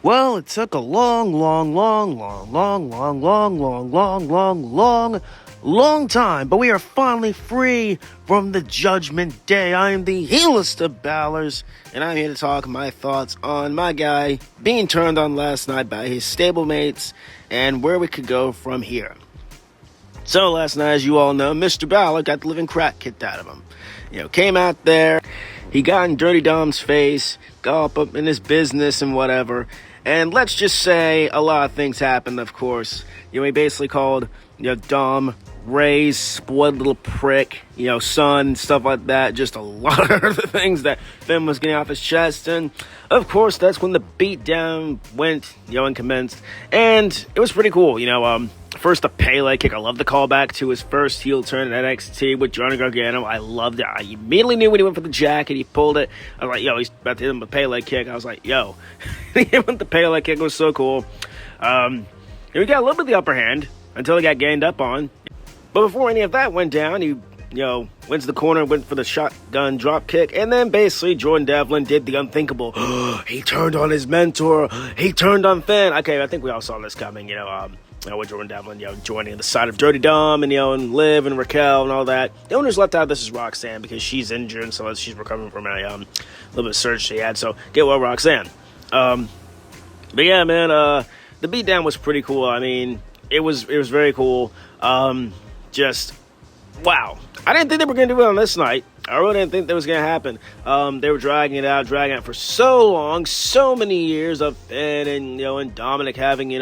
Well, it took a long time, but we are finally free from the Judgment Day. I am the heelest of Balors, and I'm here to talk my thoughts on my guy being turned on last night by his stablemates and where we could go from here. So last night, as you all know, Mr. Balor got the living crap kicked out of him. Came out there, he got in Dirty Dom's face, got up in his business and whatever. And let's just say a lot of things happened, of course. He basically called, Dom Ray's spoiled little prick, son, stuff like that. Just a lot of other things that Finn was getting off his chest. And, of course, that's when the beatdown went, and commenced. And it was pretty cool, First, the Pele kick. I love the callback to his first heel turn at NXT with Johnny Gargano. I loved it. I immediately knew when he went for the jacket. He pulled it. I was like, he's about to hit him with a Pele kick. I was like, he hit with the Pele kick. It was so cool. He got a little bit of the upper hand until he got gained up on. But before any of that went down, he, went to the corner, went for the shotgun drop kick, and then basically Jordan Devlin did the unthinkable. He turned on his mentor. He turned on Finn. Okay, I think we all saw this coming, with Jordan Devlin, joining the side of Dirty Dom and Liv and Raquel and all that. The only who's left out of this is Roxanne because she's injured and so she's recovering from a little bit of surgery she had. So get well, Roxanne. But yeah, man, the beatdown was pretty cool. I mean, it was very cool. Just wow. I didn't think they were going to do it on this night. I really didn't think that was going to happen. They were dragging it out for so long, so many years of Finn and Dominic having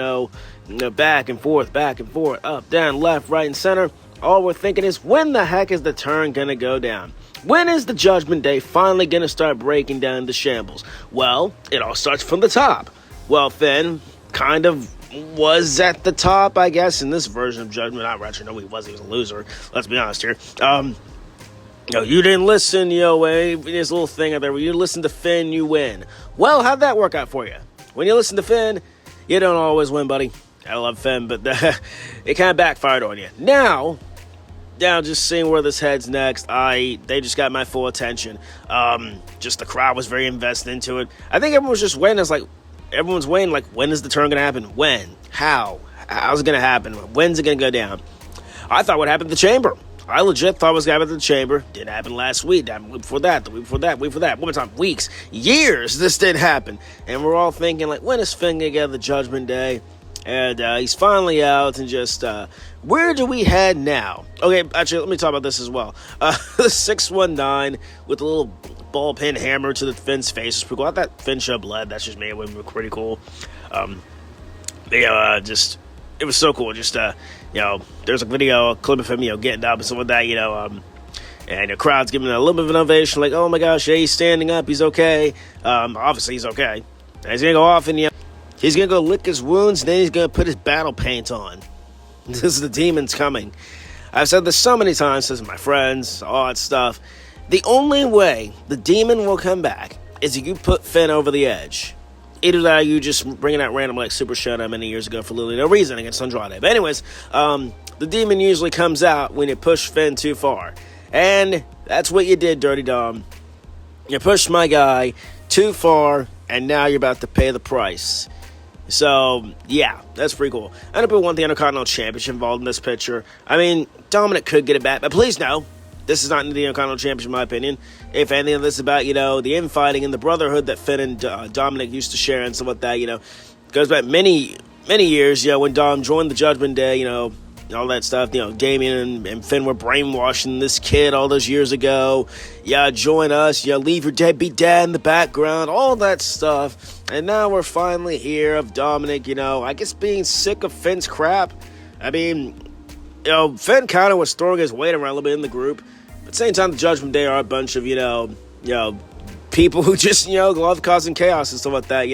back and forth, up, down, left, right, and center. All we're thinking is, when the heck is the turn going to go down? When is the Judgment Day finally going to start breaking down the shambles? Well, it all starts from the top. Well, Finn kind of was at the top, I guess, in this version of Judgment. Not actually, no, he was a loser. Let's be honest here. You didn't listen, this little thing out there where you listen to Finn, you win. Well, how'd that work out for you? When you listen to Finn, you don't always win, buddy. I love Finn, but it kind of backfired on you. Now, just seeing where this heads next, they just got my full attention. Just the crowd was very invested into it. I think everyone was just waiting. It's like, everyone's waiting, like, when is the turn going to happen? When? How? How's it going to happen? When's it going to go down? I thought what happened at the Chamber. I legit thought it was going to happen at the Chamber. Didn't happen last week. Didn't happen the week before that. The week before that. One more time. Weeks. Years. This didn't happen. And we're all thinking, like, when is Finn going to get the Judgment Day? And he's finally out, and just, where do we head now? Okay, actually, let me talk about this as well. The 619 with a little ball pin hammer to the Finn's face is pretty cool. I thought Finn showed blood. That's just me. It would be pretty cool. It was so cool. Just, there's a video, a clip of him, getting up and stuff like that, and the crowd's giving a little bit of an ovation, like, oh my gosh, yeah, he's standing up, he's okay. Obviously, he's okay. And he's going to go off and, he's going to go lick his wounds, and then he's going to put his battle paint on. This is the demon's coming. I've said this so many times to my friends, all that stuff. The only way the demon will come back is if you put Finn over the edge. Either that or you just bring it out random like Super Showdown many years ago for literally no reason against Andrade. But anyways, the demon usually comes out when you push Finn too far. And that's what you did, Dirty Dom. You pushed my guy too far, and now you're about to pay the price. So, yeah, that's pretty cool. I don't want the Intercontinental Championship involved in this picture. I mean, Dominic could get it back, but please no. This is not the Intercontinental Championship, in my opinion. If anything of this is about, the infighting and the brotherhood that Finn and Dominic used to share and stuff like that, goes back many, many years, when Dom joined the Judgment Day, all that stuff, Damian and Finn were brainwashing this kid all those years ago. Yeah, join us, leave your deadbeat dad in the background, all that stuff. And now we're finally here of Dominic, I guess being sick of Finn's crap. I mean, Finn kind of was throwing his weight around a little bit in the group. But at the same time, the Judgment Day are a bunch of, people who just, love causing chaos and stuff like that,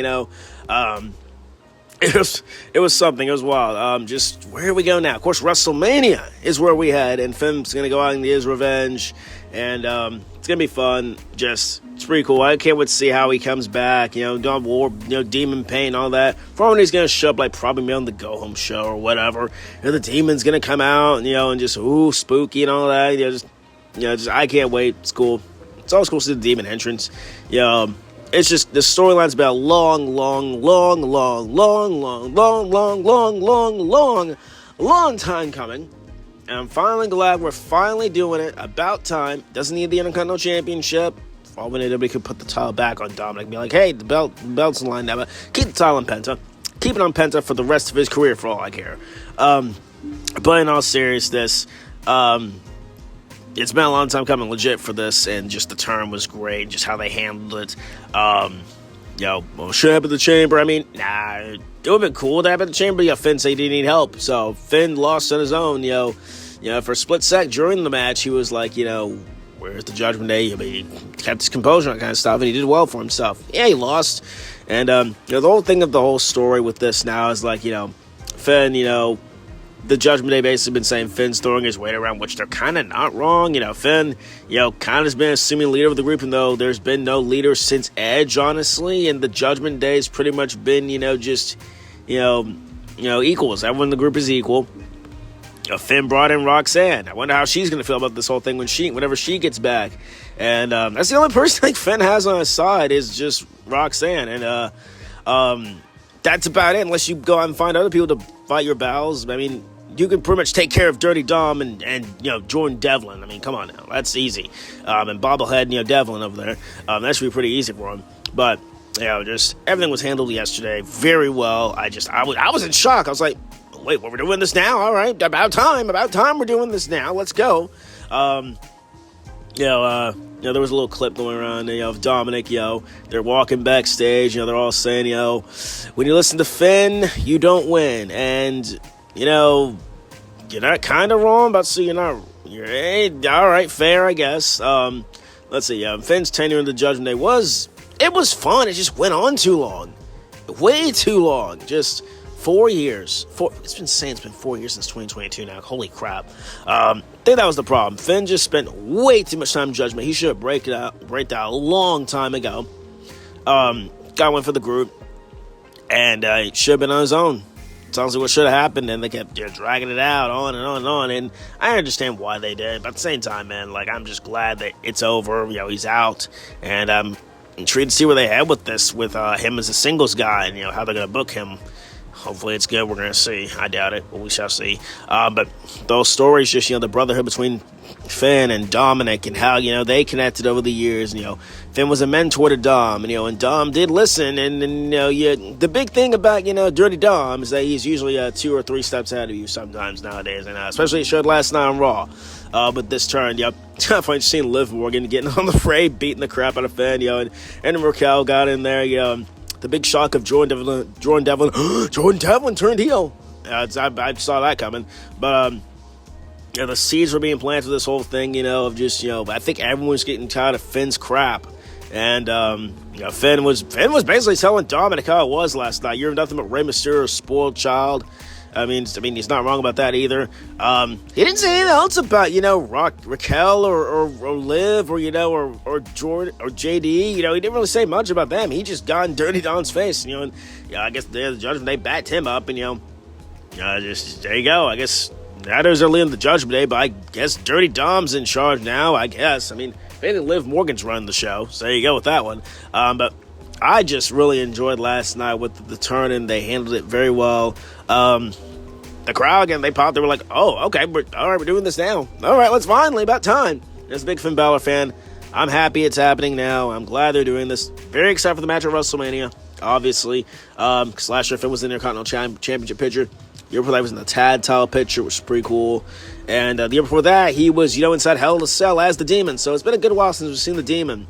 It was something. It was wild. Just where we go now? Of course, WrestleMania is where we head, and Finn's going to go out and get his revenge, and it's going to be fun. Just, it's pretty cool. I can't wait to see how he comes back, Dom War, Demon Pain, all that. For when he's going to show up, like, probably on the Go-Home show or whatever, the Demon's going to come out, and just, spooky and all that, just I can't wait. It's cool. It's always cool to see the Demon entrance. it's just the storyline's been a long time coming. And I'm finally glad we're finally doing it. About time. Doesn't need the Intercontinental Championship. For all we need, nobody could put the title back on Dominic and be like, hey, the belt's in line now, but keep the title on Penta. Keep it on Penta for the rest of his career, for all I care. But in all seriousness, it's been a long time coming legit for this, and just the turn was great, just how they handled it. Should happen at the Chamber. I mean, nah, it would have been cool to have at the Chamber. Finn said he didn't need help, so Finn lost on his own, for a split sec during the match, he was like, where's the Judgment Day? He kept his composure and that kind of stuff, and he did well for himself. Yeah, he lost, and, the whole thing of the whole story with this now is like, Finn, the Judgment Day basically been saying Finn's throwing his weight around, which they're kind of not wrong. Finn, kind of has been assuming leader of the group, and though there's been no leader since Edge, honestly, and the Judgment Day's pretty much been, equals. Everyone in the group is equal. Finn brought in Roxanne. I wonder how she's going to feel about this whole thing whenever she gets back. And that's the only person like Finn has on his side is just Roxanne. And that's about it, unless you go out and find other people to fight your battles. I mean, you can pretty much take care of Dirty Dom and Jordan Devlin. I mean, come on now, that's easy. And bobblehead, Devlin over there. That should be pretty easy for him. But just everything was handled yesterday very well. I was in shock. I was like, wait, we're doing this now? All right, about time we're doing this now. Let's go. There was a little clip going around, of Dominic, they're walking backstage, they're all saying, when you listen to Finn, you don't win. And, you're not kind of wrong, but so all right, fair, I guess. Let's see, Finn's tenure in the Judgment Day was fun. It just went on too long. Way too long. Just 4 years. It's been 4 years since 2022 now. Holy crap. I think that was the problem. Finn just spent way too much time in Judgment. He should have break that a long time ago. Got one for the group. And he should have been on his own. Sounds like what should have happened, and they kept dragging it out on and on and on. And I understand why they did. But at the same time, man, I'm just glad that it's over. He's out. And I'm intrigued to see where they head with this, with him as a singles guy, and, how they're going to book him. Hopefully it's good. We're going to see. I doubt it, but we shall see. But those stories, just, the brotherhood between Finn and Dominic and how, they connected over the years. Finn was a mentor to Dom, and Dom did listen. And the big thing about, Dirty Dom is that he's usually 2 or 3 steps ahead of you sometimes nowadays. And especially it showed last night on Raw. But this turn, definitely seeing Liv Morgan getting on the fray, beating the crap out of Finn, and Raquel got in there, the big shock of Jordan Devlin turned heel. I saw that coming. But, the seeds were being planted for this whole thing, of just, I think everyone was getting tired of Finn's crap. And, Finn was basically telling Dominic how it was last night. You're nothing but Rey Mysterio's spoiled child. I mean, he's not wrong about that either. He didn't say anything else about, Raquel or Liv or Jordan or JD. He didn't really say much about them. He just got in Dirty Don's face, and, I guess the Judgment Day backed him up, and, just, there you go. I guess Neither's are leading the Judgment Day, but I guess Dirty Dom's in charge now, I guess. I mean, maybe Liv Morgan's running the show, so there you go with that one. But I just really enjoyed last night with the turn, and they handled it very well. The crowd, again, they popped. They were like, oh, okay, we're doing this now. All right, let's finally, about time. As a big Finn Balor fan, I'm happy it's happening now. I'm glad they're doing this. Very excited for the match at WrestleMania, obviously. Because last year, Finn was in the Intercontinental Championship picture. The year before that, he was in the tag title picture, which was pretty cool. And the year before that, he was, inside Hell in a Cell as the Demon. So it's been a good while since we've seen the Demon.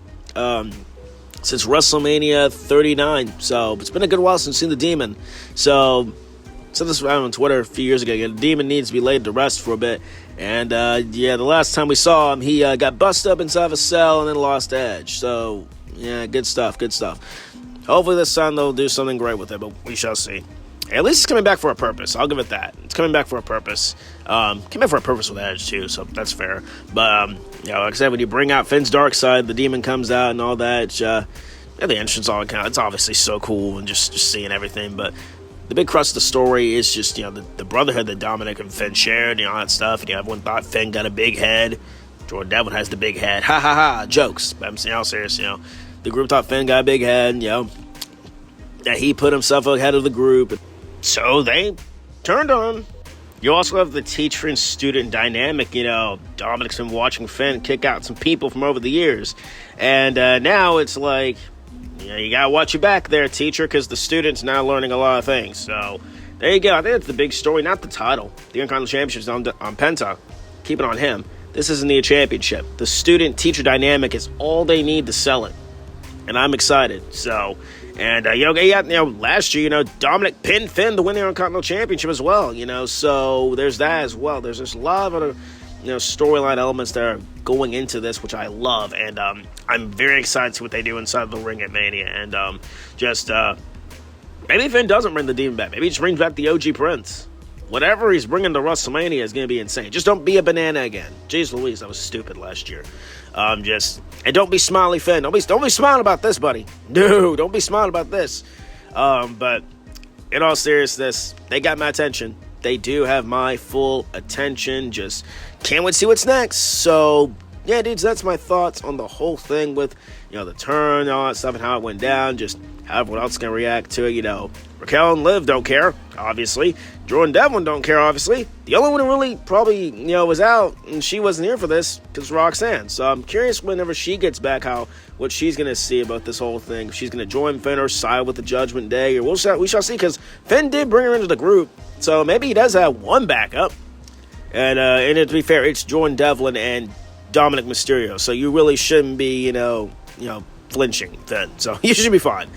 Since WrestleMania 39. So it's been a good while since we've seen the Demon. So I said this on Twitter a few years ago. The Demon needs to be laid to rest for a bit. And, the last time we saw him, he got busted up inside of a cell and then lost Edge. So, yeah, good stuff. Hopefully this time they'll do something great with it, but we shall see. At least it's coming back for a purpose. I'll give it that. It's coming back for a purpose. Came back for a purpose with Edge, too, so that's fair. But, like I said, when you bring out Finn's dark side, the Demon comes out and all that. The entrance, all kind of, it's obviously so cool and just seeing everything. But the big crux of the story is just, the brotherhood that Dominic and Finn shared, all that stuff. And, everyone thought Finn got a big head. Jordan Devlin has the big head. Ha, ha, ha. Jokes. But I'm saying all serious, the group thought Finn got a big head, that he put himself ahead of the group. So they turned on him. You also have the teacher and student dynamic. Dominic's been watching Finn kick out some people from over the years. And now it's like, you got to watch your back there, teacher, because the student's now learning a lot of things. So there you go. I think that's the big story, not the title. The Intercontinental Championship is on Penta. Keep it on him. This isn't the championship. The student-teacher dynamic is all they need to sell it. And I'm excited. So, and, last year, Dominic pinned Finn to win the Intercontinental Championship as well, so there's that as well. There's just a lot of other, storyline elements that are going into this, which I love, and I'm very excited to see what they do inside the ring at Mania, and maybe Finn doesn't bring the Demon back. Maybe he just brings back the OG Prince. Whatever he's bringing to WrestleMania is going to be insane. Just don't be a banana again. Jeez Louise, that was stupid last year. And don't be smiley Finn. Don't be smiling about this, buddy. No, don't be smiling about this. But in all seriousness, they got my attention. They do have my full attention. Just can't wait to see what's next. So, yeah, dudes, that's my thoughts on the whole thing with, the turn and all that stuff and how it went down. Just how everyone else is going to react to it, Raquel and Liv don't care, obviously. Jordan Devlin don't care, obviously. The only one who really probably, was out, and she wasn't here for this, because Roxanne. So I'm curious whenever she gets back what she's going to see about this whole thing. If she's going to join Finn or side with the Judgment Day, or we shall see, because Finn did bring her into the group. So maybe he does have one backup. And to be fair, it's Jordan Devlin and Dominic Mysterio. So you really shouldn't be, flinching then. So you should be fine.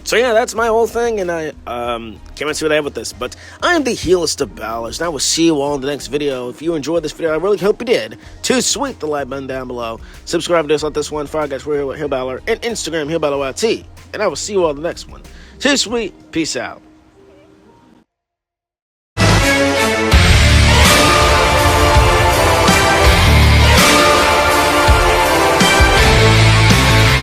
So yeah, that's my whole thing, and I can't wait to see what I have with this. But I am the heelest of Balors, and I will see you all in the next video. If you enjoyed this video, I really hope you did. Too sweet, the like button down below. Subscribe to us like this one, Fire Guys for Hill Balor, and Instagram Hill Balor YT. And I will see you all in the next one. Too sweet, peace out.